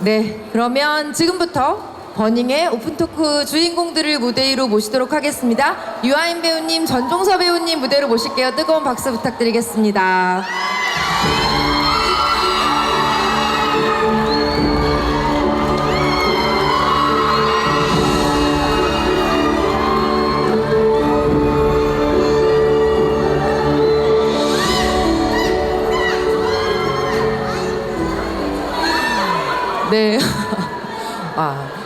네, 그러면 지금부터 버닝의 오픈토크 주인공들을 무대 위로 모시도록 하겠습니다. 유아인 배우님, 전종서 배우님 무대로 모실게요. 뜨거운 박수 부탁드리겠습니다. 네.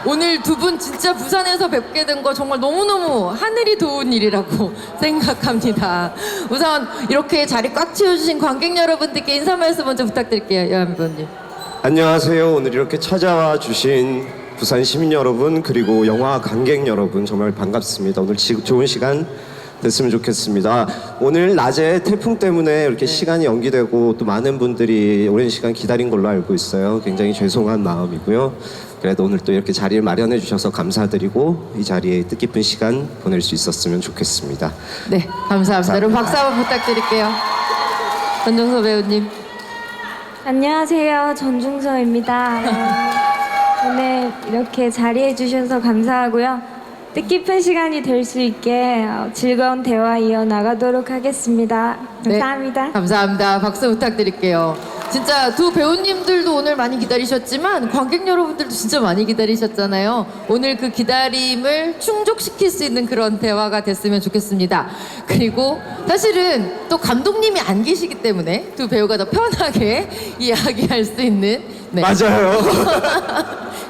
오늘 두 분 진짜 부산에서 뵙게 된 거 정말 너무너무 하늘이 도운 일이라고 생각합니다. 우선 이렇게 자리 꽉 채워주신 관객 여러분들께 인사 말씀 먼저 부탁드릴게요. 여한 배우님. 안녕하세요. 오늘 이렇게 찾아와 주신 부산 시민 여러분 그리고 영화 관객 여러분 정말 반갑습니다. 오늘 좋은 시간 됐으면 좋겠습니다. 오늘 낮에 태풍 때문에 이렇게 시간이 연기되고 또 많은 분들이 오랜 시간 기다린 걸로 알고 있어요. 굉장히 죄송한 마음이고요. 그래도 오늘 또 이렇게 자리를 마련해 주셔서 감사드리고 이 자리에 뜻깊은 시간 보낼 수 있었으면 좋겠습니다. 네, 감사합니다. 여러분 박수 한번 부탁드릴게요. 전종서 배우님. 안녕하세요. 전중서입니다. 오늘 이렇게 자리해 주셔서 감사하고요. 뜻깊은 시간이 될 수 있게 즐거운 대화 이어나가도록 하겠습니다. 감사합니다. 네, 감사합니다. 박수 부탁드릴게요. 진짜 두 배우님들도 오늘 많이 기다리셨지만 관객 여러분들도 진짜 많이 기다리셨잖아요. 오늘 그 기다림을 충족시킬 수 있는 그런 대화가 됐으면 좋겠습니다. 그리고 사실은 또 감독님이 안 계시기 때문에 두 배우가 더 편하게 이야기할 수 있는 네. 맞아요.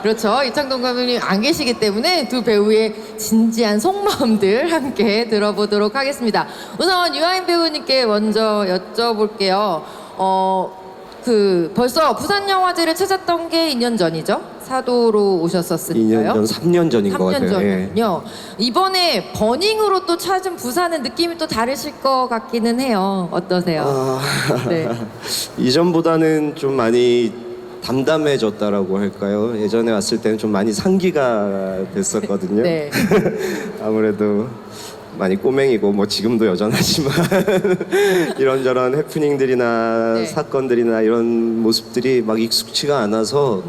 그렇죠. 이창동 감독님 안 계시기 때문에 두 배우의 진지한 속마음들 함께 들어보도록 하겠습니다. 우선 유아인 배우님께 먼저 여쭤볼게요. 벌써 부산영화제를 찾았던 게 2년 전이죠? 사도로 오셨었으니까요. 2년 전, 3년 전인 것 3년 같아요. 전이요. 이번에 버닝으로 또 찾은 부산은 느낌이 또 다르실 것 같기는 해요. 어떠세요? 네. 이전보다는 좀 많이 담담해졌다라고 할까요? 예전에 왔을 때는 좀 많이 상기가 됐었거든요. 네. 아무래도 많이 꼬맹이고 뭐 지금도 여전하지만 이런저런 해프닝들이나 네. 사건들이나 이런 모습들이 막 익숙치가 않아서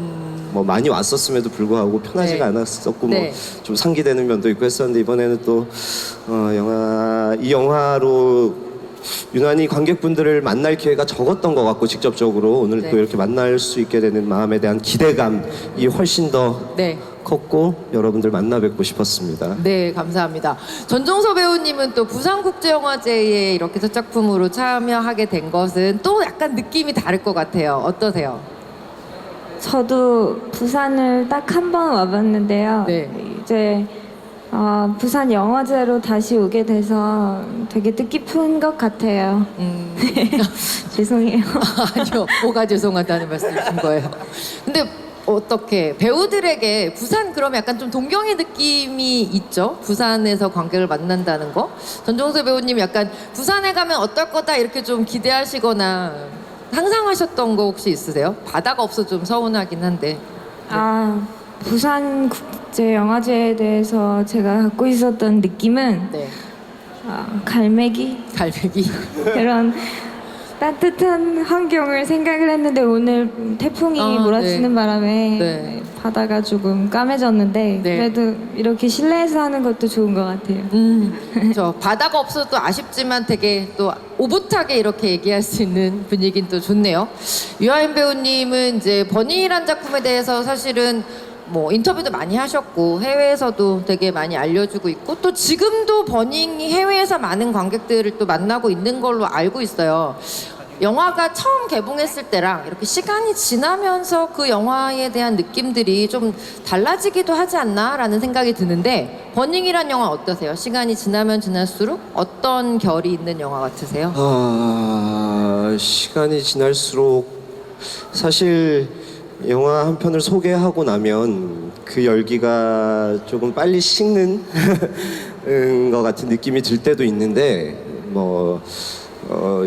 뭐 많이 왔었음에도 불구하고 편하지가 네. 않았었고 네. 뭐 좀 상기되는 면도 있고 했었는데 이번에는 또 이 영화로 유난히 관객분들을 만날 기회가 적었던 것 같고 직접적으로 오늘 네. 또 이렇게 만날 수 있게 되는 마음에 대한 기대감이 훨씬 더 네. 컸고 여러분들 만나 뵙고 싶었습니다. 네, 감사합니다. 전종서 배우님은 또 부산국제영화제에 이렇게 첫 작품으로 참여하게 된 것은 또 약간 느낌이 다를 것 같아요. 어떠세요? 저도 부산을 딱 한 번 와봤는데요. 네. 이제 부산 영화제로 다시 오게 돼서 되게 뜻깊은 것 같아요. 죄송해요. 아니요, 뭐가 죄송하다는 말씀이신 거예요. 근데 어떻게 배우들에게 부산 그러면 약간 좀 동경의 느낌이 있죠? 부산에서 관객을 만난다는 거. 전종서 배우님 약간 부산에 가면 어떨 거다 이렇게 좀 기대하시거나 상상하셨던 거 혹시 있으세요? 바다가 없어 좀 서운하긴 한데. 부산 국제영화제에 대해서 제가 갖고 있었던 느낌은 네. 갈매기 갈매기. 그런 따뜻한 환경을 생각을 했는데 오늘 태풍이 몰아치는 네. 바람에 네. 바다가 조금 까매졌는데 네. 그래도 이렇게 실내에서 하는 것도 좋은 것 같아요. 저 바다가 없어도 아쉽지만 되게 또 오붓하게 이렇게 얘기할 수 있는 분위기는 또 좋네요. 유아인 배우님은 이제 버닝이란 작품에 대해서 사실은 뭐 인터뷰도 많이 하셨고 해외에서도 되게 많이 알려주고 있고 또 지금도 버닝이 해외에서 많은 관객들을 또 만나고 있는 걸로 알고 있어요. 영화가 처음 개봉했을 때랑 이렇게 시간이 지나면서 그 영화에 대한 느낌들이 좀 달라지기도 하지 않나라는 생각이 드는데 버닝이란 영화 어떠세요? 시간이 지나면 지날수록 어떤 결이 있는 영화 같으세요? 시간이 지날수록 사실 영화 한 편을 소개하고 나면 그 열기가 조금 빨리 식는 것 같은 느낌이 들 때도 있는데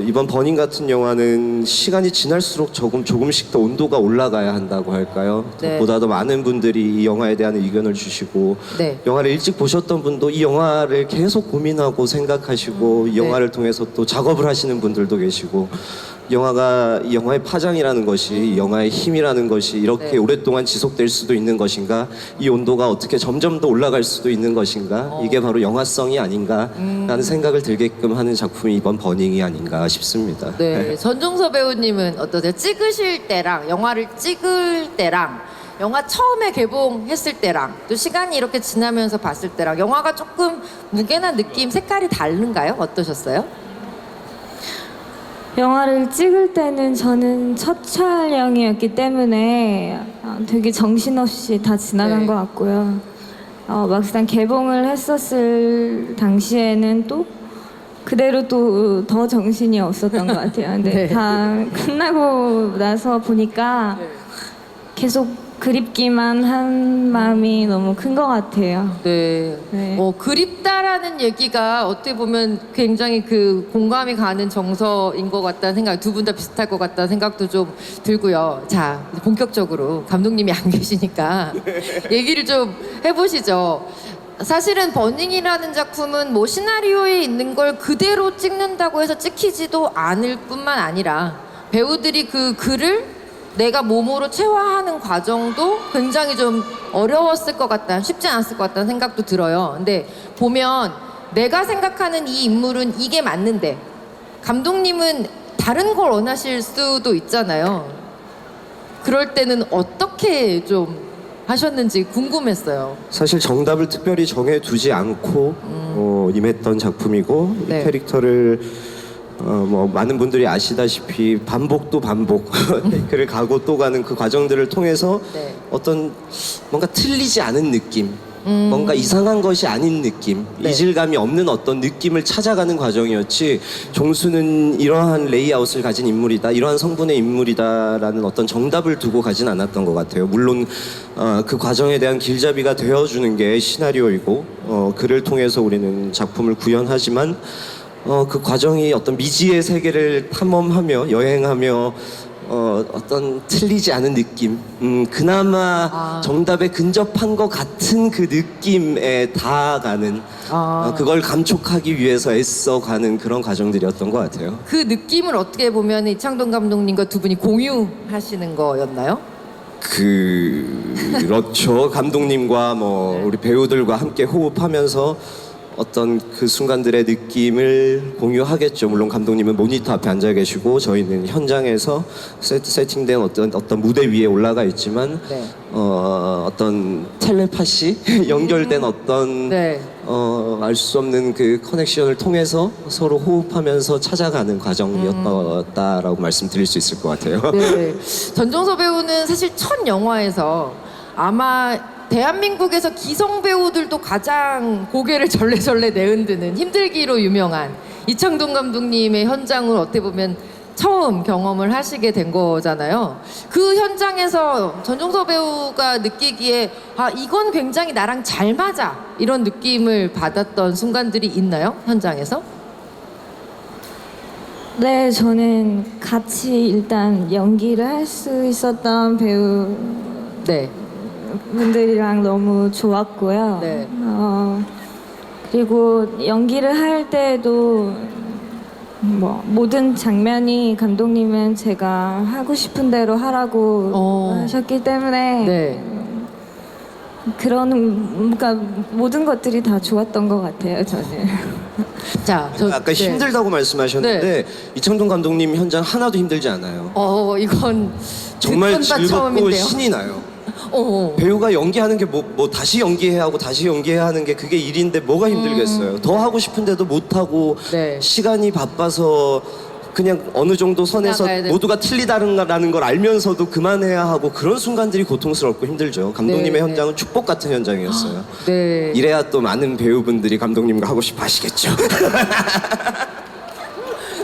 이번 버닝 같은 영화는 시간이 지날수록 조금씩 더 온도가 올라가야 한다고 할까요? 네. 보다 더 많은 분들이 이 영화에 대한 의견을 주시고 네. 영화를 일찍 보셨던 분도 이 영화를 계속 고민하고 생각하시고 이 네. 영화를 통해서 또 작업을 하시는 분들도 계시고 영화가 이 영화의 파장이라는 것이 이 영화의 힘이라는 것이 이렇게 네. 오랫동안 지속될 수도 있는 것인가, 이 온도가 어떻게 점점 더 올라갈 수도 있는 것인가, 이게 바로 영화성이 아닌가라는 생각을 들게끔 하는 작품이 이번 버닝이 아닌가 싶습니다. 네, 전종서 배우님은 어떠세요? 찍으실 때랑 영화를 찍을 때랑 영화 처음에 개봉했을 때랑 또 시간이 이렇게 지나면서 봤을 때랑 영화가 조금 무게나 느낌, 색깔이 다른가요? 어떠셨어요? 영화를 찍을 때는 저는 첫 촬영이었기 때문에 되게 정신없이 다 지나간 네. 것 같고요. 막상 개봉을 했었을 당시에는 또 그대로 또 더 정신이 없었던 것 같아요. 근데 네. 다 끝나고 나서 보니까 계속 그립기만 한 마음이 너무 큰 것 같아요. 네. 네. 그립다라는 얘기가 어떻게 보면 굉장히 그 공감이 가는 정서인 것 같다는 생각, 두 분 다 비슷할 것 같다는 생각도 좀 들고요. 자, 이제 본격적으로 감독님이 안 계시니까 얘기를 좀 해보시죠. 사실은 버닝이라는 작품은 뭐 시나리오에 있는 걸 그대로 찍는다고 해서 찍히지도 않을 뿐만 아니라 배우들이 그 글을 내가 몸으로 체화하는 과정도 굉장히 좀 어려웠을 것 같다, 쉽지 않았을 것 같다는 생각도 들어요. 근데 보면 내가 생각하는 이 인물은 이게 맞는데 감독님은 다른 걸 원하실 수도 있잖아요. 그럴 때는 어떻게 좀 하셨는지 궁금했어요. 사실 정답을 특별히 정해두지 않고 임했던 작품이고, 네. 이 캐릭터를 뭐 많은 분들이 아시다시피 반복도 반복 테이크를 가고 또 가는 그 과정들을 통해서 네. 어떤 뭔가 틀리지 않은 느낌, 뭔가 이상한 것이 아닌 느낌, 네. 이질감이 없는 어떤 느낌을 찾아가는 과정이었지, 종수는 이러한 레이아웃을 가진 인물이다, 이러한 성분의 인물이다라는 어떤 정답을 두고 가진 않았던 것 같아요. 물론 그 과정에 대한 길잡이가 되어주는 게 시나리오이고, 그를 통해서 우리는 작품을 구현하지만 그 과정이 어떤 미지의 세계를 탐험하며 여행하며 어떤 틀리지 않은 느낌, 그나마 정답에 근접한 것 같은 그 느낌에 닿아가는, 그걸 감촉하기 위해서 애써가는 그런 과정들이었던 것 같아요. 그 느낌을 어떻게 보면 이창동 감독님과 두 분이 공유하시는 거였나요? 그렇죠. 감독님과 뭐 우리 배우들과 함께 호흡하면서 어떤 그 순간들의 느낌을 공유하겠죠. 물론 감독님은 모니터 앞에 앉아 계시고 저희는 현장에서 세팅된 어떤 무대 위에 올라가 있지만, 네. 어떤 텔레파시 연결된 어떤 네. 알 수 없는 그 커넥션을 통해서 서로 호흡하면서 찾아가는 과정이었다라고 말씀드릴 수 있을 것 같아요. 네. 전종서 배우는 사실 첫 영화에서 아마 대한민국에서 기성 배우들도 가장 고개를 절레절레 내흔드는 힘들기로 유명한 이창동 감독님의 현장을 어떻게 보면 처음 경험을 하시게 된 거잖아요. 그 현장에서 전종서 배우가 느끼기에 이건 굉장히 나랑 잘 맞아, 이런 느낌을 받았던 순간들이 있나요? 현장에서? 네, 저는 같이 일단 연기를 할 수 있었던 배우 네. 분들이랑 너무 좋았고요. 네. 그리고 연기를 할 때도 뭐 모든 장면이 감독님은 제가 하고 싶은 대로 하라고 하셨기 때문에 네. 그런 그러니까 모든 것들이 다 좋았던 것 같아요. 저는. 자, 아까 힘들다고 말씀하셨는데 이창동 감독님 현장 하나도 힘들지 않아요. 이건 정말 듣던 바 즐겁고 처음인데요. 신이 나요. 어. 배우가 연기하는 게 뭐 다시 연기해야 하고 다시 연기해야 하는 게 그게 일인데 뭐가 힘들겠어요. 더 하고 싶은데도 못 하고, 네. 시간이 바빠서 그냥 어느 정도 선에서 나가야 되고. 모두가 틀리다는 걸 알면서도 그만해야 하고, 그런 순간들이 고통스럽고 힘들죠. 감독님의 네, 현장은 축복 같은 현장이었어요. 네. 이래야 또 많은 배우분들이 감독님과 하고 싶어 하시겠죠.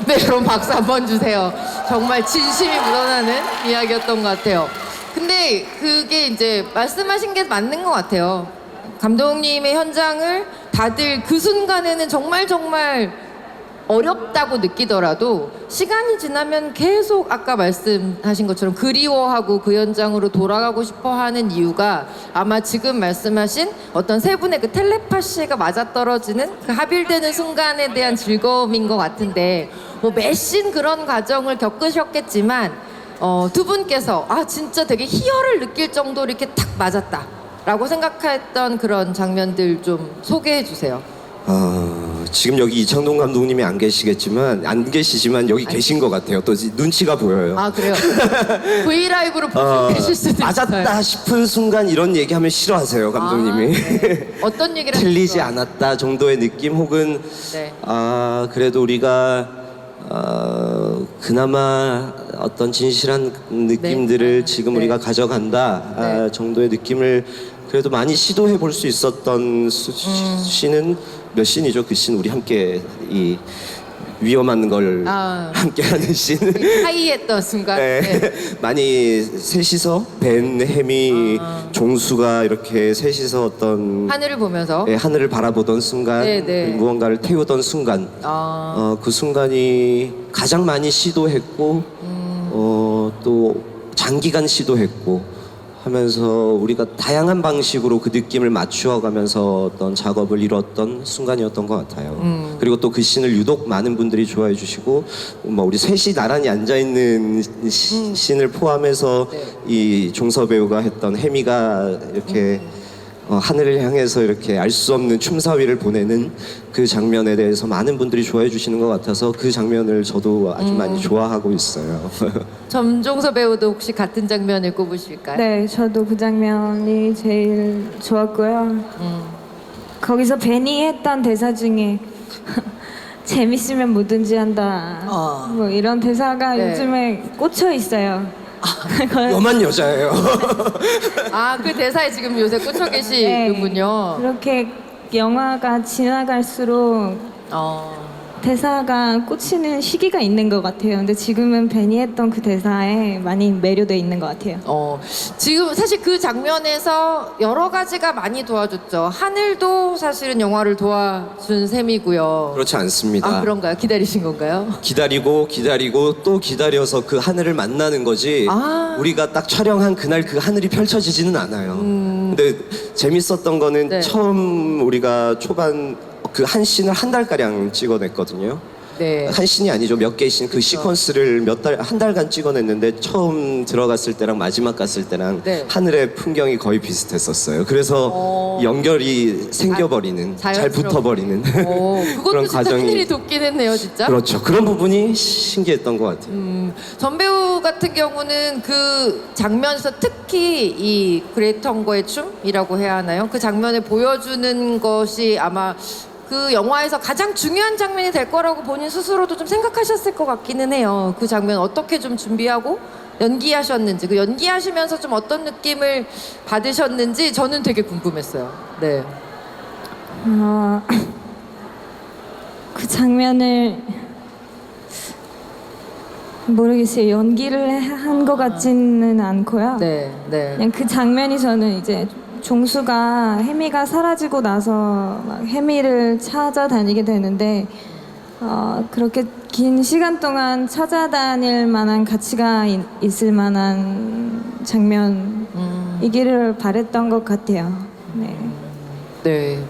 네, 그럼 박수 한번 주세요. 정말 진심이 묻어나는 이야기였던 것 같아요. 근데 그게 이제 말씀하신 게 맞는 것 같아요. 감독님의 현장을 다들 그 순간에는 정말 어렵다고 느끼더라도 시간이 지나면 계속 아까 말씀하신 것처럼 그리워하고 그 현장으로 돌아가고 싶어 하는 이유가 아마 지금 말씀하신 어떤 세 분의 그 텔레파시가 맞아떨어지는 그 합일되는 순간에 대한 즐거움인 것 같은데 뭐 매신 그런 과정을 겪으셨겠지만 두 분께서 아 진짜 되게 희열을 느낄 정도로 이렇게 탁 맞았다 라고 생각했던 그런 장면들 좀 소개해 주세요. 지금 여기 이창동 감독님이 안 계시지만 여기 계신 것 같아요. 또 눈치가 보여요. 아 그래요? 브이라이브로 보시고 계실 수도 있어요. 맞았다 싶은 순간 이런 얘기하면 싫어하세요, 감독님이. 네. 어떤 얘기를 틀리지 하셨어요? 않았다 정도의 느낌 혹은 네. 그래도 우리가 그나마 어떤 진실한 느낌들을 네. 지금 네. 우리가 가져간다 네. 정도의 느낌을 그래도 많이 시도해 볼 수 있었던 씬은 몇 씬이죠? 그 씬 우리 함께 이 위험한 걸 함께 하는 씬. 하이했던 순간. 네. 네. 많이 셋이서 벤, 해미, 종수가 이렇게 셋이서 어떤 하늘을 보면서. 하늘을 바라보던 순간, 네, 네. 그리고 무언가를 태우던 순간, 그 순간이 가장 많이 시도했고, 또 장기간 시도했고 하면서 우리가 다양한 방식으로 그 느낌을 맞추어가면서 어떤 작업을 이뤘던 순간이었던 것 같아요. 그리고 또 그 씬을 유독 많은 분들이 좋아해 주시고, 뭐 우리 셋이 나란히 앉아 있는 씬을 포함해서 네. 이 종서 배우가 했던 해미가 이렇게 하늘을 향해서 이렇게 알 수 없는 춤사위를 보내는 그 장면에 대해서 많은 분들이 좋아해 주시는 것 같아서 그 장면을 저도 아주 많이 좋아하고 있어요. 점종서 배우도 혹시 같은 장면을 꼽으실까요? 네, 저도 그 장면이 제일 좋았고요. 거기서 베니 했던 대사 중에 재밌으면 뭐든지 한다. 뭐 이런 대사가 네. 요즘에 꽂혀 있어요. 엄한 여자예요. 그 대사에 지금 요새 꽂혀 계시군요. 그렇게 영화가 지나갈수록 대사가 꽂히는 시기가 있는 것 같아요. 근데 지금은 베니 했던 그 대사에 많이 매료돼 있는 것 같아요. 지금 사실 그 장면에서 여러 가지가 많이 도와줬죠. 하늘도 사실은 영화를 도와준 셈이고요. 그렇지 않습니다. 그런가요? 기다리신 건가요? 기다리고 또 기다려서 그 하늘을 만나는 거지 우리가 딱 촬영한 그날 그 하늘이 펼쳐지지는 않아요. 근데 재밌었던 거는 네. 처음 우리가 초반 그 한 씬을 한 달가량 찍어냈거든요. 네. 한 씬이 아니죠. 몇 개의 씬, 그 시퀀스를 한 달간 찍어냈는데 처음 들어갔을 때랑 마지막 갔을 때랑 네. 하늘의 풍경이 거의 비슷했었어요. 그래서 연결이 생겨버리는, 잘 자연스럽게. 붙어버리는 그것도 그런 진짜 과정이 하늘이 돕긴 했네요, 진짜. 그렇죠. 그런 부분이 신기했던 것 같아요. 전배우 같은 경우는 그 장면에서 특히 이 그레이턴거의 춤이라고 해야 하나요? 그 장면을 보여주는 것이 아마 그 영화에서 가장 중요한 장면이 될 거라고 본인 스스로도 좀 생각하셨을 것 같기는 해요. 그 장면 어떻게 좀 준비하고 연기하셨는지, 그 연기하시면서 좀 어떤 느낌을 받으셨는지 저는 되게 궁금했어요. 네. 그 장면을 모르겠어요. 연기를 한 것 같지는 않고요. 네. 네. 그냥 그 장면이 저는 이제 종수가 해미가 사라지고 나서 막 해미를 찾아다니게 되는데 그렇게 긴 시간 동안 찾아다닐 만한 가치가 있을 만한 장면이기를 바랬던 것 같아요. 네. 네.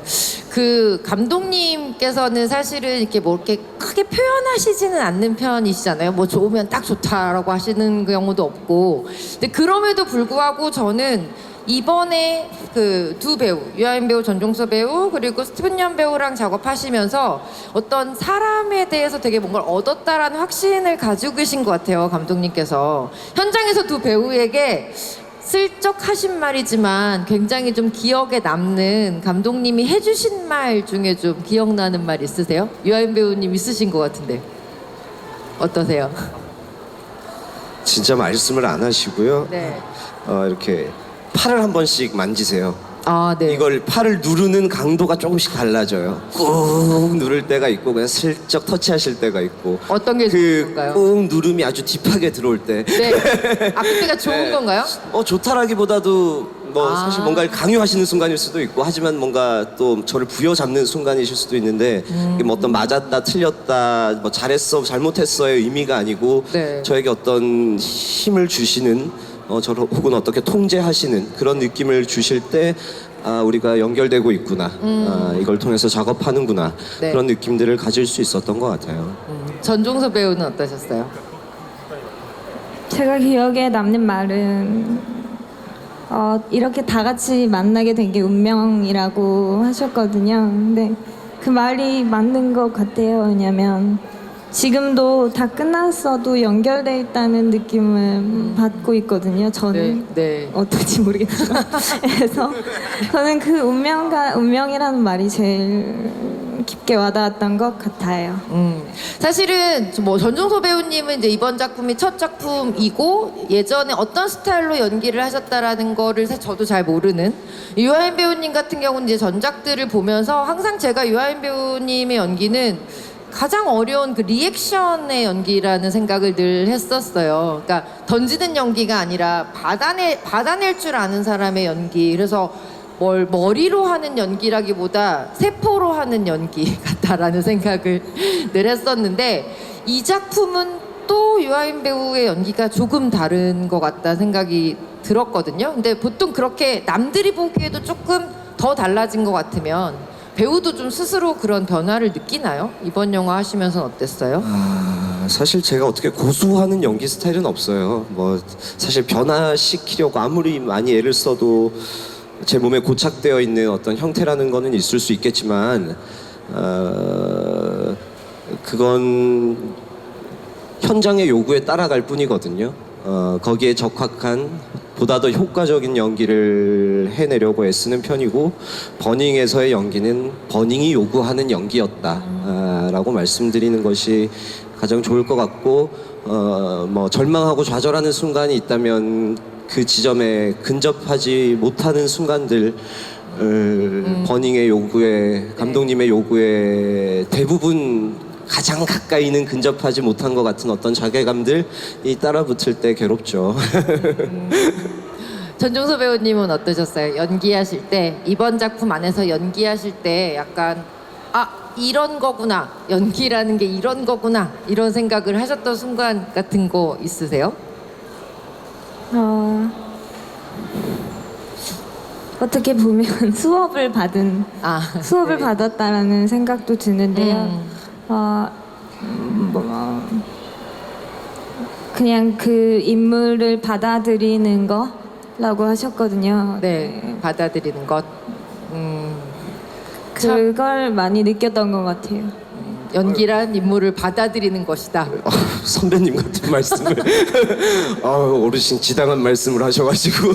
그 감독님께서는 사실은 이렇게 뭐 이렇게 크게 표현하시지는 않는 편이시잖아요. 뭐 좋으면 딱 좋다라고 하시는 경우도 없고. 근데 그럼에도 불구하고 저는 이번에 그 두 배우, 유아인 배우, 전종서 배우, 그리고 스티븐 연 배우랑 작업하시면서 어떤 사람에 대해서 되게 뭔가를 얻었다라는 확신을 가지고 계신 것 같아요, 감독님께서. 현장에서 두 배우에게 슬쩍 하신 말이지만 굉장히 좀 기억에 남는 감독님이 해주신 말 중에 좀 기억나는 말 있으세요? 유아인 배우님 있으신 것 같은데 어떠세요? 진짜 말씀을 안 하시고요. 네. 이렇게 팔을 한 번씩 만지세요. 아, 네. 이걸 팔을 누르는 강도가 조금씩 달라져요. 꾹 누를 때가 있고 그냥 슬쩍 터치하실 때가 있고. 어떤 게 좋은가요? 꾹 누름이 아주 딥하게 들어올 때. 네. 아, 그때가 좋은 건가요? 좋다라기보다도 뭐 아. 사실 뭔가를 강요하시는 순간일 수도 있고 하지만 뭔가 또 저를 부여잡는 순간이실 수도 있는데 이게 뭐 어떤 맞았다 틀렸다 뭐 잘했어 잘못했어의 의미가 아니고 네. 저에게 어떤 힘을 주시는 저를 혹은 어떻게 통제하시는 그런 느낌을 주실 때 아, 우리가 연결되고 있구나. 아, 이걸 통해서 작업하는구나. 네. 그런 느낌들을 가질 수 있었던 것 같아요. 전종서 배우는 어떠셨어요? 제가 기억에 남는 말은 이렇게 다 같이 만나게 된 게 운명이라고 하셨거든요. 근데 그 말이 맞는 것 같아요. 왜냐면 지금도 다 끝났어도 연결돼 있다는 느낌을 받고 있거든요. 저는 네. 어떨지 모르겠지만 그래서 저는 그 운명이라는 말이 제일 깊게 와닿았던 것 같아요. 사실은 뭐 전종서 배우님은 이제 이번 작품이 첫 작품이고 예전에 어떤 스타일로 연기를 하셨다라는 거를 사실 저도 잘 모르는 유아인 배우님 같은 경우는 이제 전작들을 보면서 항상 제가 유아인 배우님의 연기는 가장 어려운 그 리액션의 연기라는 생각을 늘 했었어요. 그러니까 던지는 연기가 아니라 받아낼 줄 아는 사람의 연기. 그래서 뭘 머리로 하는 연기라기보다 세포로 하는 연기 같다라는 생각을 늘 했었는데 이 작품은 또 유아인 배우의 연기가 조금 다른 것 같다 생각이 들었거든요. 근데 보통 그렇게 남들이 보기에도 조금 더 달라진 것 같으면 배우도 좀 스스로 그런 변화를 느끼나요? 이번 영화 하시면서 어땠어요? 사실 제가 어떻게 고수하는 연기 스타일은 없어요. 뭐 사실 변화시키려고 아무리 많이 애를 써도 제 몸에 고착되어 있는 어떤 형태라는 거는 있을 수 있겠지만 그건 현장의 요구에 따라갈 뿐이거든요. 거기에 적합한 보다 더 효과적인 연기를 해내려고 애쓰는 편이고 버닝에서의 연기는 버닝이 요구하는 연기였다라고 말씀드리는 것이 가장 좋을 것 같고 뭐 절망하고 좌절하는 순간이 있다면 그 지점에 근접하지 못하는 순간들 버닝의 요구에 감독님의 요구에 대부분 가장 가까이는 근접하지 못한 것 같은 어떤 자괴감들이 따라붙을 때 괴롭죠. 전종서 배우님은 어떠셨어요? 연기하실 때 이번 작품 안에서 연기하실 때 약간 이런 거구나 연기라는 게 이런 거구나 이런 생각을 하셨던 순간 같은 거 있으세요? 어떻게 보면 수업을 네. 받았다라는 생각도 드는데요. 그냥 그 인물을 받아들이는 거라고 하셨거든요. 네, 받아들이는 것. 그걸 많이 느꼈던 것 같아요. 연기란 인물을 받아들이는 것이다. 선배님 같은 말씀을 어르신 지당한 말씀을 하셔가지고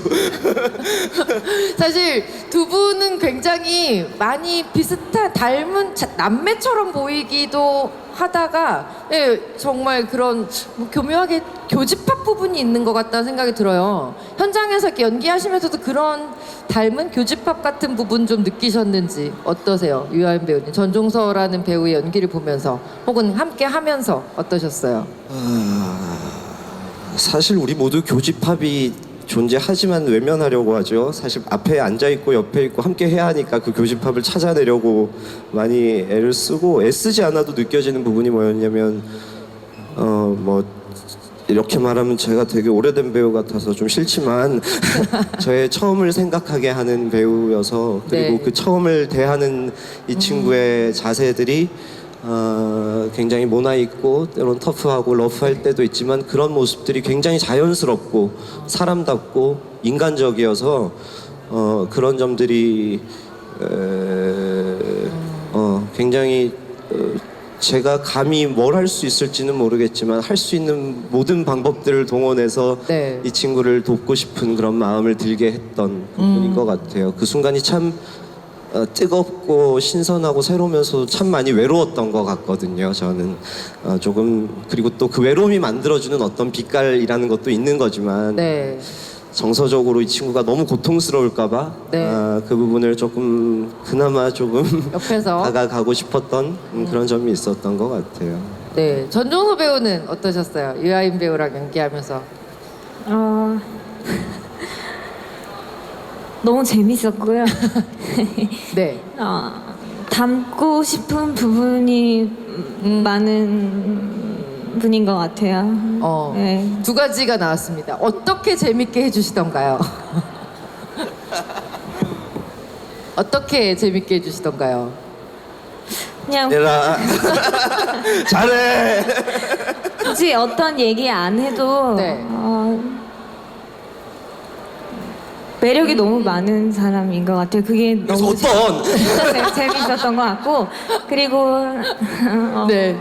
사실 두 분은 굉장히 많이 비슷한 닮은 남매처럼 보이기도 하다가 정말 그런 교묘하게 교집합 부분이 있는 것 같다는 생각이 들어요. 현장에서 이렇게 연기하시면서도 그런 닮은 교집합 같은 부분 좀 느끼셨는지 어떠세요? 유아인 배우님 전종서라는 배우의 연기를 보면서 혹은 함께 하면서 어떠셨어요? 사실 우리 모두 교집합이 존재하지만 외면하려고 하죠. 사실 앞에 앉아 있고 옆에 있고 함께 해야 하니까 그 교집합을 찾아내려고 많이 애를 쓰고 애쓰지 않아도 느껴지는 부분이 뭐였냐면 뭐 이렇게 말하면 제가 되게 오래된 배우 같아서 좀 싫지만 저의 처음을 생각하게 하는 배우여서 그리고 네. 그 처음을 대하는 이 친구의 자세들이 굉장히 모나 있고 때론 터프하고 러프할 때도 있지만 그런 모습들이 굉장히 자연스럽고 사람답고 인간적이어서 그런 점들이 굉장히 제가 감히 뭘 할 수 있을지는 모르겠지만 할 수 있는 모든 방법들을 동원해서 네. 이 친구를 돕고 싶은 그런 마음을 들게 했던 부분인 것 같아요. 그 순간이 참 뜨겁고 신선하고 새로우면서도 참 많이 외로웠던 것 같거든요. 저는 조금 그리고 또 그 외로움이 만들어주는 어떤 빛깔이라는 것도 있는 거지만 네. 정서적으로 이 친구가 너무 고통스러울까봐 네. 그 부분을 조금 그나마 조금 옆에서. 다가가고 싶었던 그런 점이 있었던 것 같아요. 네, 전종서 배우는 어떠셨어요? 유아인 배우랑 연기하면서. 너무 재밌었고요. 네. 닮고 싶은 부분이 많은 분인 것 같아요. 네. 두 가지가 나왔습니다. 어떻게 재밌게 해주시던가요? 어떻게 재밌게 해주시던가요? 그냥 얘라 잘해. 굳이 어떤 얘기 안 해도 네. 매력이 너무 많은 사람인 것 같아요. 그게 그래서 너무 어떤 재밌었던 것 같고 그리고 네.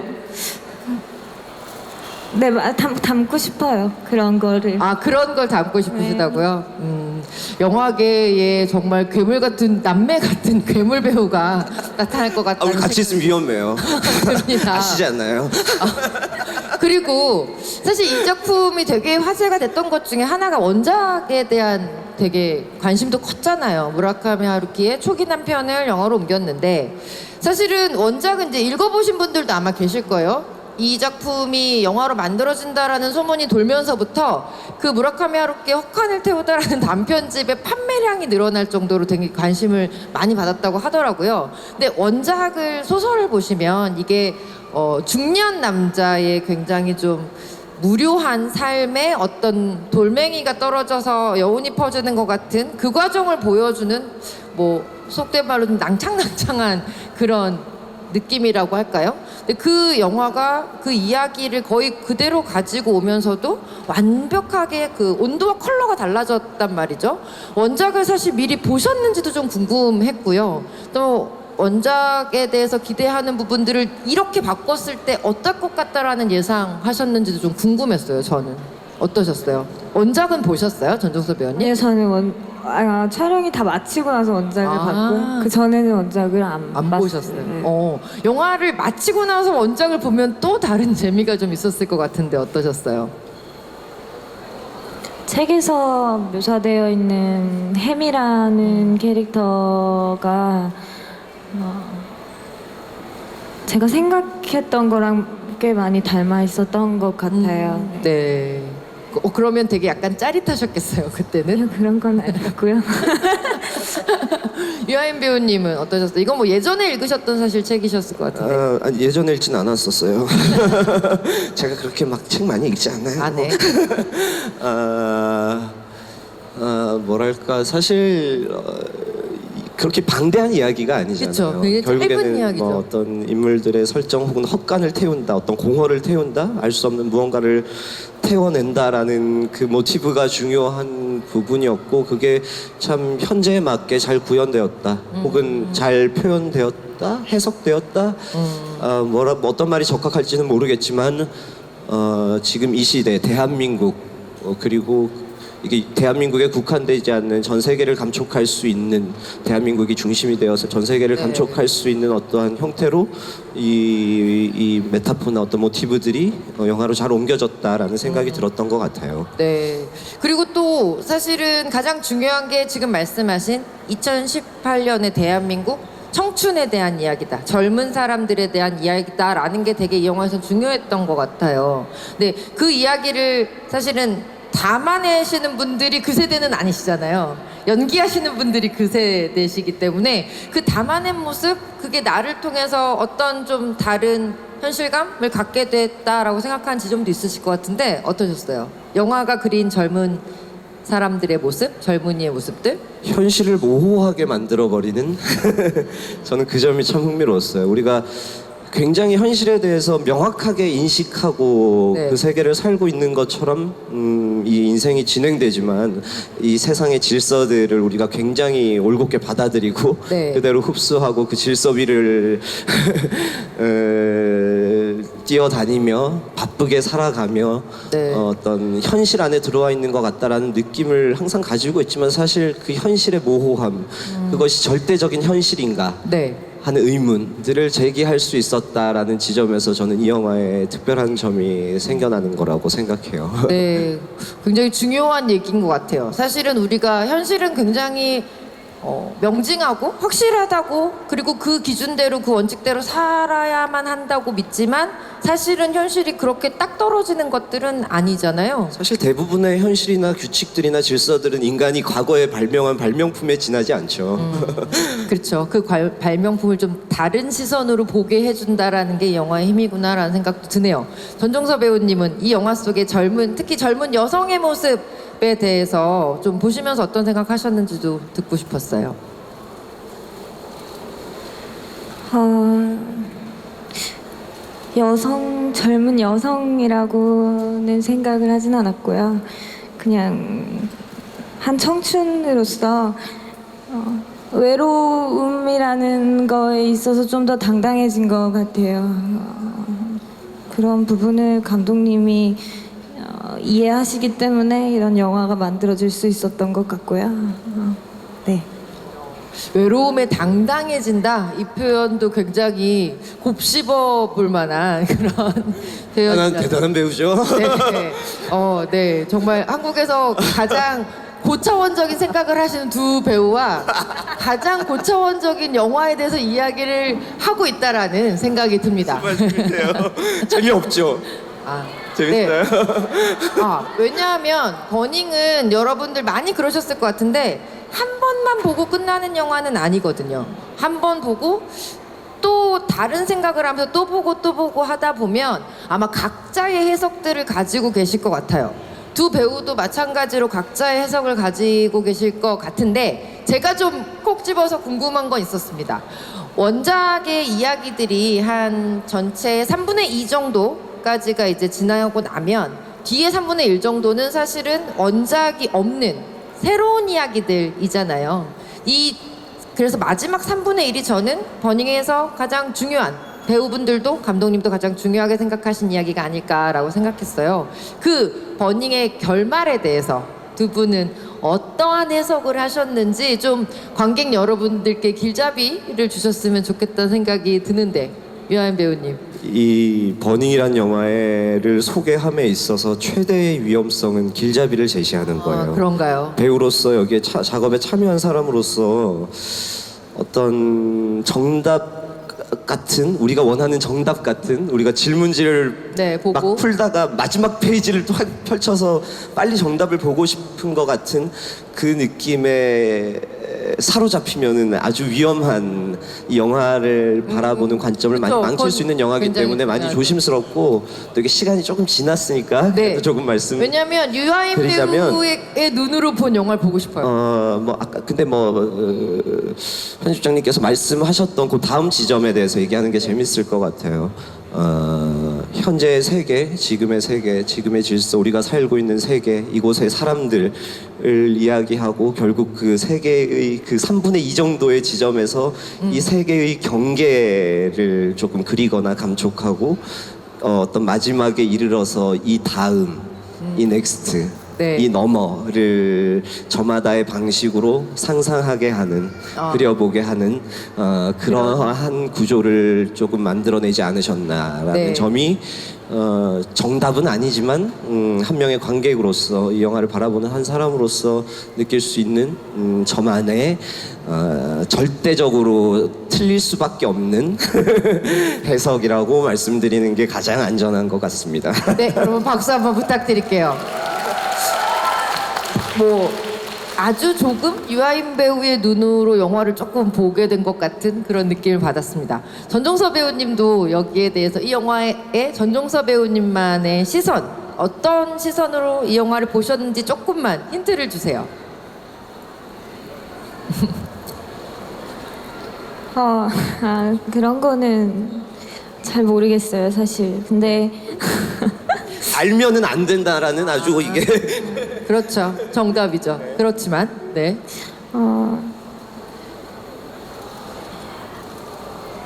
네, 담고 싶어요. 그런 거를. 아, 그런 걸 담고 싶으시다고요? 영화계에 정말 괴물 같은, 남매 같은 괴물 배우가 나타날 것 같다는 우리 같이 있으면 위험해요. 듭니다. 아시지 않나요? 그리고 사실 이 작품이 되게 화제가 됐던 것 중에 하나가 원작에 대한 되게 관심도 컸잖아요. 무라카미 하루키의 초기 남편을 영화로 옮겼는데 사실은 원작은 이제 읽어보신 분들도 아마 계실 거예요. 이 작품이 영화로 만들어진다라는 소문이 돌면서부터 그 무라카미 하루키의 헛간을 태우다라는 단편집의 판매량이 늘어날 정도로 되게 관심을 많이 받았다고 하더라고요. 근데 원작을 소설을 보시면 이게 중년 남자의 굉장히 좀 무료한 삶에 어떤 돌멩이가 떨어져서 여운이 퍼지는 것 같은 그 과정을 보여주는 뭐 속된 말로 좀 낭창낭창한 그런 느낌이라고 할까요? 근데 그 영화가 그 이야기를 거의 그대로 가지고 오면서도 완벽하게 그 온도와 컬러가 달라졌단 말이죠. 원작을 사실 미리 보셨는지도 좀 궁금했고요. 또 원작에 대해서 기대하는 부분들을 이렇게 바꿨을 때 어떨 것 같다라는 예상하셨는지도 좀 궁금했어요. 저는 어떠셨어요? 원작은 보셨어요, 전종서 배우님? 네, 저는 촬영이 다 마치고 나서 원작을 아. 봤고 그 전에는 원작을 안 봤어요. 보셨어요. 네. 영화를 마치고 나서 원작을 보면 또 다른 재미가 좀 있었을 것 같은데 어떠셨어요? 책에서 묘사되어 있는 햄이라는 캐릭터가 제가 생각했던 거랑 꽤 많이 닮아 있었던 것 같아요. 네. 그러면 되게 약간 짜릿하셨겠어요, 그때는? 그런 건 아니고요. 유아인 배우님은 어떠셨어요? 이건 뭐 예전에 읽으셨던 사실 책이셨을 것 같은데. 아니, 예전에 읽진 않았었어요. 제가 그렇게 막 책 많이 읽지 않아요. 아, 네. 뭐랄까 사실 그렇게 방대한 이야기가 아니잖아요. 그쵸. 굉장히 짧은 결국에는 이야기죠. 뭐 어떤 인물들의 설정 혹은 헛간을 태운다, 어떤 공허를 태운다, 알 수 없는 무언가를 태워낸다라는 그 모티브가 중요한 부분이었고 그게 참 현재에 맞게 잘 구현되었다, 혹은 잘 표현되었다, 해석되었다. 어떤 말이 적합할지는 모르겠지만 지금 이 시대 대한민국 그리고 이게 대한민국에 국한되지 않는 전 세계를 감촉할 수 있는 대한민국이 중심이 되어서 전 세계를 네. 감촉할 수 있는 어떠한 형태로 이 메타포나 어떤 모티브들이 영화로 잘 옮겨졌다라는 생각이 들었던 것 같아요. 네. 그리고 또 사실은 가장 중요한 게 지금 말씀하신 2018년의 대한민국 청춘에 대한 이야기다. 젊은 사람들에 대한 이야기다라는 게 되게 이 영화에서 중요했던 것 같아요. 근데 그 이야기를 사실은 담아내시는 분들이 그 세대는 아니시잖아요. 연기하시는 분들이 그 세대시기 때문에 그 담아낸 모습, 그게 나를 통해서 어떤 좀 다른 현실감을 갖게 됐다라고 생각하는 지점도 있으실 것 같은데 어떠셨어요? 영화가 그린 젊은 사람들의 모습, 젊은이의 모습들? 현실을 모호하게 만들어버리는 저는 그 점이 참 흥미로웠어요. 우리가 굉장히 현실에 대해서 명확하게 인식하고 네. 그 세계를 살고 있는 것처럼 이 인생이 진행되지만 이 세상의 질서들을 우리가 굉장히 올곧게 받아들이고 네. 그대로 흡수하고 그 질서 위를 뛰어다니며 바쁘게 살아가며 네. 어떤 현실 안에 들어와 있는 것 같다라는 느낌을 항상 가지고 있지만 사실 그 현실의 모호함, 그것이 절대적인 현실인가 네. 하는 의문들을 제기할 수 있었다라는 지점에서 저는 이 영화에 특별한 점이 생겨나는 거라고 생각해요. 네, 굉장히 중요한 얘기인 것 같아요. 사실은 우리가 현실은 굉장히 명징하고 확실하다고, 그리고 그 기준대로 그 원칙대로 살아야만 한다고 믿지만 사실은 현실이 그렇게 딱 떨어지는 것들은 아니잖아요. 사실 대부분의 현실이나 규칙들이나 질서들은 인간이 과거에 발명한 발명품에 지나지 않죠. 그렇죠. 그 발명품을 좀 다른 시선으로 보게 해준다라는 게 이 영화의 힘이구나라는 생각도 드네요. 전종서 배우님은 이 영화 속의 특히 젊은 여성의 모습에 대해서 좀 보시면서 어떤 생각하셨는지도 듣고 싶었어요. 젊은 여성이라고는 생각을 하진 않았고요. 그냥 한 청춘으로서 외로움이라는 거에 있어서 좀 더 당당해진 것 같아요. 그런 부분을 감독님이 이해하시기 때문에 이런 영화가 만들어질 수 있었던 것 같고요. 네. 외로움에 당당해진다, 이 표현도 굉장히 곱씹어 볼 만한 그런 표현이죠. 대단한 배우죠. 네. 네. 정말 한국에서 가장 고차원적인 생각을 하시는 두 배우와 가장 고차원적인 영화에 대해서 이야기를 하고 있다라는 생각이 듭니다. 말씀이세요. 재미없죠. 재밌어요. 네. 왜냐하면 버닝은 여러분들 많이 그러셨을 것 같은데 한 번만 보고 끝나는 영화는 아니거든요. 한 번 보고 또 다른 생각을 하면서 또 보고 하다 보면 아마 각자의 해석들을 가지고 계실 것 같아요. 두 배우도 마찬가지로 각자의 해석을 가지고 계실 것 같은데 제가 좀 콕 집어서 궁금한 건 있었습니다. 원작의 이야기들이 한 전체 3분의 2 정도까지가 이제 지나고 나면 뒤에 3분의 1 정도는 사실은 원작이 없는 새로운 이야기들이잖아요. 그래서 마지막 3분의 1이 저는 버닝에서 가장 중요한, 배우분들도 감독님도 가장 중요하게 생각하신 이야기가 아닐까라고 생각했어요. 그 버닝의 결말에 대해서 두 분은 어떠한 해석을 하셨는지 좀 관객 여러분들께 길잡이를 주셨으면 좋겠다는 생각이 드는데, 유하연 배우님. 이 버닝이란 영화를 소개함에 있어서 최대의 위험성은 길잡이를 제시하는 거예요. 그런가요? 배우로서 여기에 작업에 참여한 사람으로서 어떤 정답 같은, 우리가 원하는 정답 같은, 우리가 질문지를 보고 막 풀다가 마지막 페이지를 또 펼쳐서 빨리 정답을 보고 싶은 것 같은 그 느낌에 사로잡히면은 아주 위험한 이 영화를 바라보는 관점을 많이 그쵸, 망칠 수 있는 영화이기 굉장히 때문에 많이 중요하죠. 조심스럽고, 또 이게 시간이 조금 지났으니까 그래도 조금 말씀. 왜냐하면 유하인 드리자면, 배우의 눈으로 본 영화를 보고 싶어요. 아까 근데 편집장님께서 말씀하셨던 그 다음 지점에 대해서 얘기하는 게 재밌을 것 같아요. 현재의 세계, 지금의 세계, 지금의 질서, 우리가 살고 있는 세계, 이곳의 사람들을 이야기하고 결국 그 세계의 그 3분의 2 정도의 지점에서 이 세계의 경계를 조금 그리거나 감촉하고 어떤 마지막에 이르러서 이 다음, 이 넥스트, 이 너머를 저마다의 방식으로 상상하게 하는, 그려보게 하는 그러한 구조를 조금 만들어내지 않으셨나라는 점이 정답은 아니지만 한 명의 관객으로서 이 영화를 바라보는 한 사람으로서 느낄 수 있는 저만의 절대적으로 틀릴 수밖에 없는 해석이라고 말씀드리는 게 가장 안전한 것 같습니다. 네, 여러분 박수 한번 부탁드릴게요. 아주 조금 유아인 배우의 눈으로 영화를 조금 보게 된 것 같은 그런 느낌을 받았습니다. 전종서 배우님도 여기에 대해서 이 영화의 전종서 배우님만의 시선, 어떤 시선으로 이 영화를 보셨는지 조금만 힌트를 주세요. 그런 거는 잘 모르겠어요, 사실. 근데 알면은 안 된다라는 아주 이게 그렇죠. 정답이죠. 그렇지만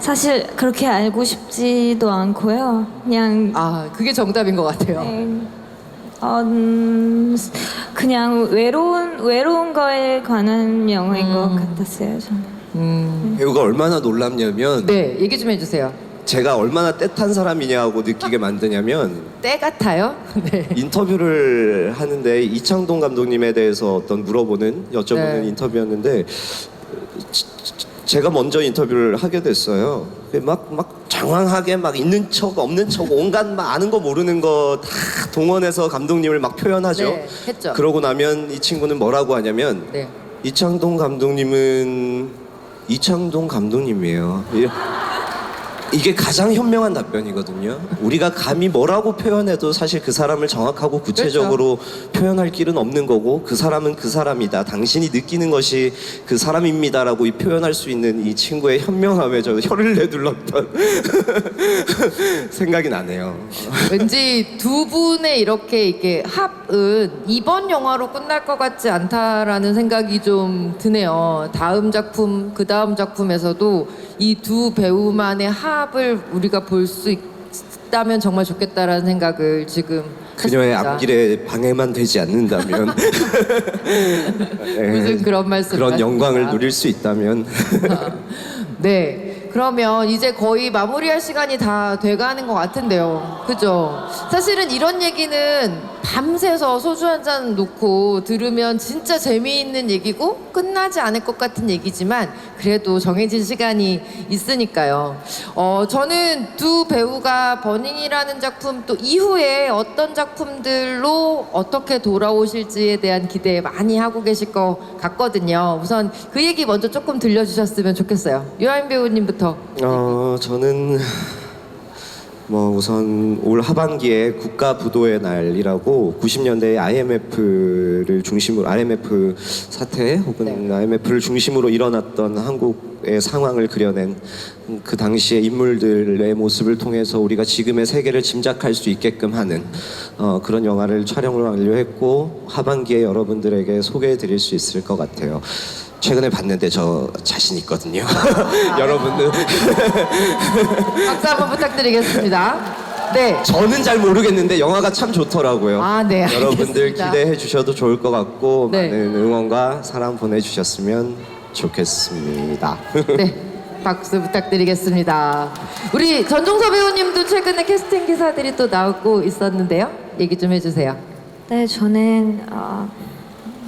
사실 그렇게 알고 싶지도 않고요. 그냥 그게 정답인 것 같아요. 그냥 외로운 거에 관한 영화인 것 같았어요, 저는. 배우가 얼마나 놀랍냐면 네, 얘기 좀 해주세요. 제가 얼마나 떼탄 사람이냐고 느끼게 만드냐면 때 같아요? 네. 인터뷰를 하는데 이창동 감독님에 대해서 어떤 여쭤보는 네. 인터뷰였는데 제가 먼저 인터뷰를 하게 됐어요. 막 장황하게 막 있는 척 없는 척 온갖 막 아는 거 모르는 거 다 동원해서 감독님을 막 표현하죠. 네, 했죠. 그러고 나면 이 친구는 뭐라고 하냐면 네. 이창동 감독님은 이창동 감독님이에요. 이게 가장 현명한 답변이거든요. 우리가 감히 뭐라고 표현해도 사실 그 사람을 정확하고 구체적으로 표현할 길은 없는 거고 그 사람은 그 사람이다. 당신이 느끼는 것이 그 사람입니다라고 표현할 수 있는 이 친구의 현명함에 저 혀를 내둘렀던 생각이 나네요. 왠지 두 분의 이렇게 합은 이번 영화로 끝날 것 같지 않다라는 생각이 좀 드네요. 다음 작품, 그 다음 작품에서도 이 두 배우만의 합을 우리가 볼 수 있다면 정말 좋겠다라는 생각을 지금 그녀의 했습니다. 앞길에 방해만 되지 않는다면 무슨 그런 말씀 그런 영광을 하십니까? 누릴 수 있다면 네. 그러면 이제 거의 마무리할 시간이 다 돼가는 것 같은데요. 그죠? 사실은 이런 얘기는 밤새서 소주 한 잔 놓고 들으면 진짜 재미있는 얘기고 끝나지 않을 것 같은 얘기지만 그래도 정해진 시간이 있으니까요. 저는 두 배우가 버닝이라는 작품 또 이후에 어떤 작품들로 어떻게 돌아오실지에 대한 기대 많이 하고 계실 것 같거든요. 우선 그 얘기 먼저 조금 들려주셨으면 좋겠어요. 유아인 배우님부터. 저는 우선 올 하반기에 국가 부도의 날이라고 90년대 IMF를 중심으로 IMF 사태 혹은 IMF를 중심으로 일어났던 한국의 상황을 그려낸 그 당시의 인물들의 모습을 통해서 우리가 지금의 세계를 짐작할 수 있게끔 하는 그런 영화를 촬영을 완료했고 하반기에 여러분들에게 소개해 드릴 수 있을 것 같아요. 최근에 봤는데 저 자신 있거든요. 여러분들 박수 한번 부탁드리겠습니다. 네. 저는 잘 모르겠는데 영화가 참 좋더라고요. 아, 네, 여러분들 알겠습니다. 기대해 주셔도 좋을 것 같고 네. 많은 응원과 사랑 보내주셨으면 좋겠습니다. 네. 박수 부탁드리겠습니다. 우리 전종서 배우님도 최근에 캐스팅 기사들이 또 나오고 있었는데요. 얘기 좀 해주세요. 네, 저는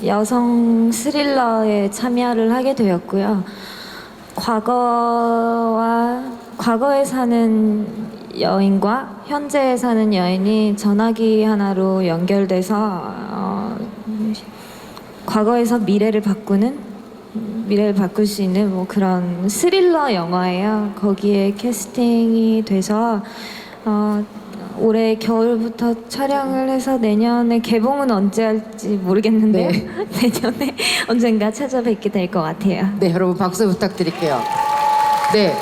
여성 스릴러에 참여를 하게 되었고요. 과거에 사는 여인과 현재에 사는 여인이 전화기 하나로 연결돼서 과거에서 미래를 바꿀 수 있는 그런 스릴러 영화예요. 거기에 캐스팅이 돼서 올해 겨울부터 촬영을 해서 내년에 개봉은 언제 할지 모르겠는데 네. 내년에 언젠가 찾아뵙게 될 것 같아요. 네, 여러분 박수 부탁드릴게요. 네.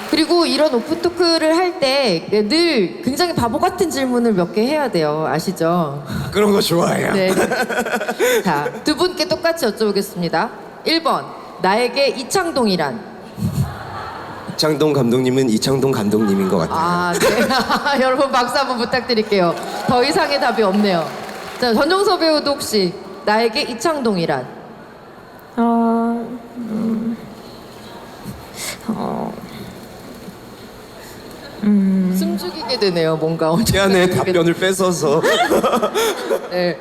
그리고 이런 오픈 토크를 할 때 늘 굉장히 바보 같은 질문을 몇 개 해야 돼요. 아시죠? 그런 거 좋아해요. 네. 자, 두 분께 똑같이 여쭤보겠습니다. 1번, 나에게 이창동이란? 이창동 감독님은 이창동 감독님인 것 같아요. 아, 네. 여러분 박수 한번 부탁드릴게요. 더 이상의 답이 없네요. 자, 전종서 배우도 혹시 나에게 이창동이란? 숨 죽이게 되네요. 뭔가 미안해 답변을 뺏어서 네.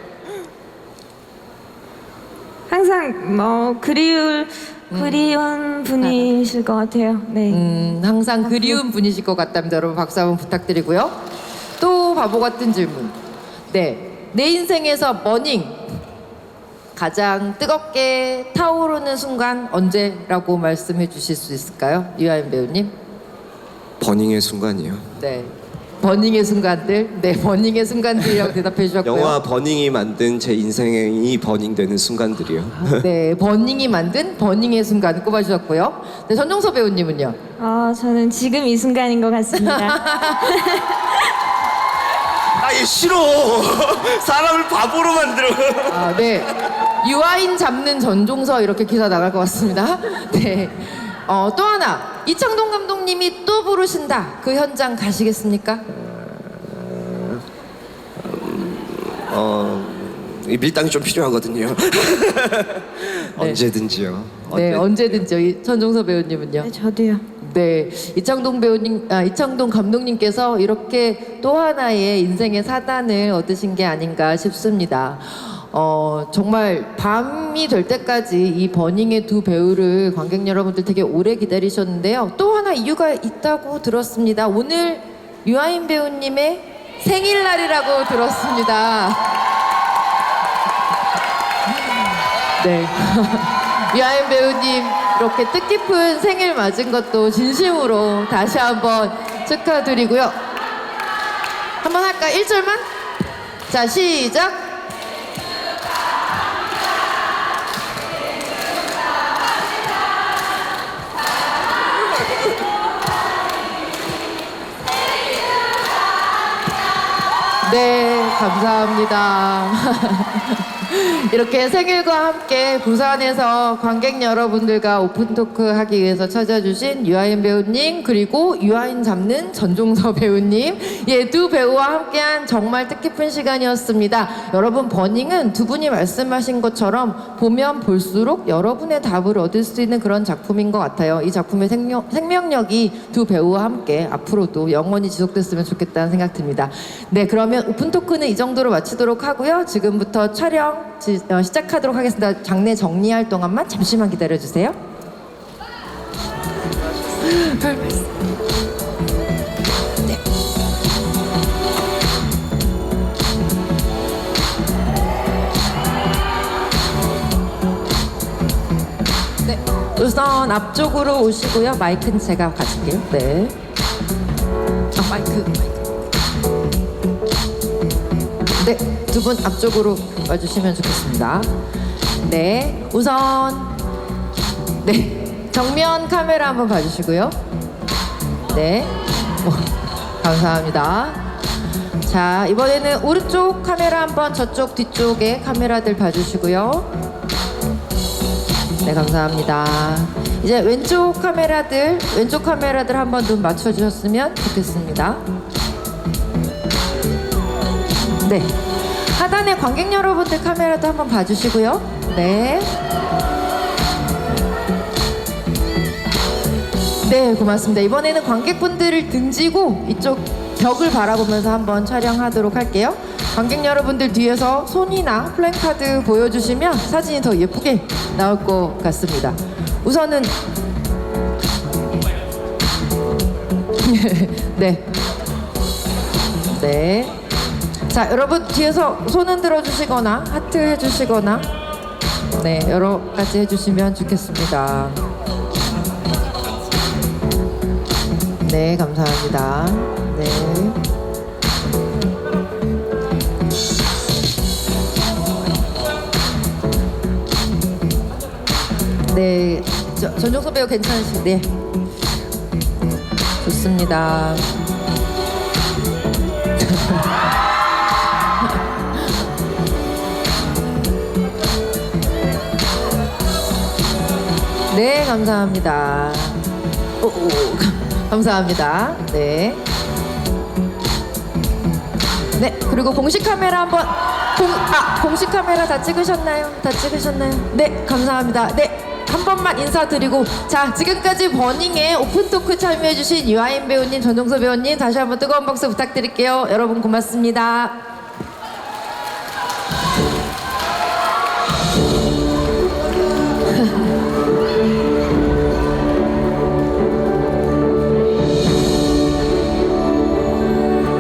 항상 그리운 분이실 것 같아요. 네. 항상 그리운 분이실 것 같답니다. 여러분 박수 한번 부탁드리고요. 또 바보 같은 질문. 네, 내 인생에서 버닝 가장 뜨겁게 타오르는 순간 언제라고 말씀해 주실 수 있을까요? 유아인 배우님. 버닝의 순간이요. 네, 버닝의 순간들. 네, 버닝의 순간들이라고 대답해 주셨고요. 영화 버닝이 만든 제 인생이 버닝되는 순간들이요. 네, 버닝이 만든 버닝의 순간 꼽아주셨고요. 네, 전종서 배우님은요? 저는 지금 이 순간인 것 같습니다. 아이 싫어. 사람을 바보로 만들어. 아, 네. 유아인 잡는 전종서 이렇게 기사 나갈 것 같습니다. 네. 또 하나 이창동 감독님이 또 부르신다. 그 현장 가시겠습니까? 이 밀당이 좀 필요하거든요. 언제든지요. 네, 언제든지요. 전종서 배우님은요? 네, 저도요. 네, 이창동 감독님께서 이렇게 또 하나의 인생의 사단을 얻으신 게 아닌가 싶습니다. 정말 밤이 될 때까지 이 버닝의 두 배우를 관객 여러분들 되게 오래 기다리셨는데요. 또 하나 이유가 있다고 들었습니다. 오늘 유아인 배우님의 생일날이라고 들었습니다. 네. 유아인 배우님 이렇게 뜻깊은 생일 맞은 것도 진심으로 다시 한번 축하드리고요. 한번 할까? 1절만? 자, 시작! 네, 감사합니다. 이렇게 생일과 함께 부산에서 관객 여러분들과 오픈토크 하기 위해서 찾아주신 유아인 배우님 그리고 유아인 잡는 전종서 배우님 두 배우와 함께한 정말 뜻깊은 시간이었습니다. 여러분 버닝은 두 분이 말씀하신 것처럼 보면 볼수록 여러분의 답을 얻을 수 있는 그런 작품인 것 같아요. 이 작품의 생명력이 두 배우와 함께 앞으로도 영원히 지속됐으면 좋겠다는 생각 듭니다. 네, 그러면 오픈토크는 이 정도로 마치도록 하고요. 지금부터 촬영 시작하도록 하겠습니다. 장례 정리할 동안만 잠시만 기다려주세요. 네. 우선 앞쪽으로 오시고요. 마이크는 제가 가질게요. 네. 마이크. 네, 두 분 앞쪽으로 와주시면 좋겠습니다. 네, 우선 네 정면 카메라 한번 봐주시고요. 네, 감사합니다. 자, 이번에는 오른쪽 카메라 한번 저쪽 뒤쪽에 카메라들 봐주시고요. 네, 감사합니다. 이제 왼쪽 카메라들 한번 눈 맞춰주셨으면 좋겠습니다. 네, 하단의 관객 여러분들 카메라도 한번 봐주시고요. 네. 네, 고맙습니다. 이번에는 관객분들을 등지고 이쪽 벽을 바라보면서 한번 촬영하도록 할게요. 관객 여러분들 뒤에서 손이나 플랜카드 보여주시면 사진이 더 예쁘게 나올 것 같습니다. 우선은 네. 네. 자, 여러분 뒤에서 손 흔들어 주시거나 하트 해주시거나 네, 여러 가지 해주시면 좋겠습니다. 네, 감사합니다. 네. 네, 전종서 배우 괜찮으신데 좋습니다. 네, 감사합니다. 감사합니다. 네. 네, 그리고 공식 카메라 한번 공식 카메라 다 찍으셨나요? 네, 감사합니다. 네, 한 번만 인사드리고 자, 지금까지 버닝의 오픈토크 참여해주신 유아인 배우님, 전종서 배우님 다시 한번 뜨거운 박수 부탁드릴게요. 여러분 고맙습니다.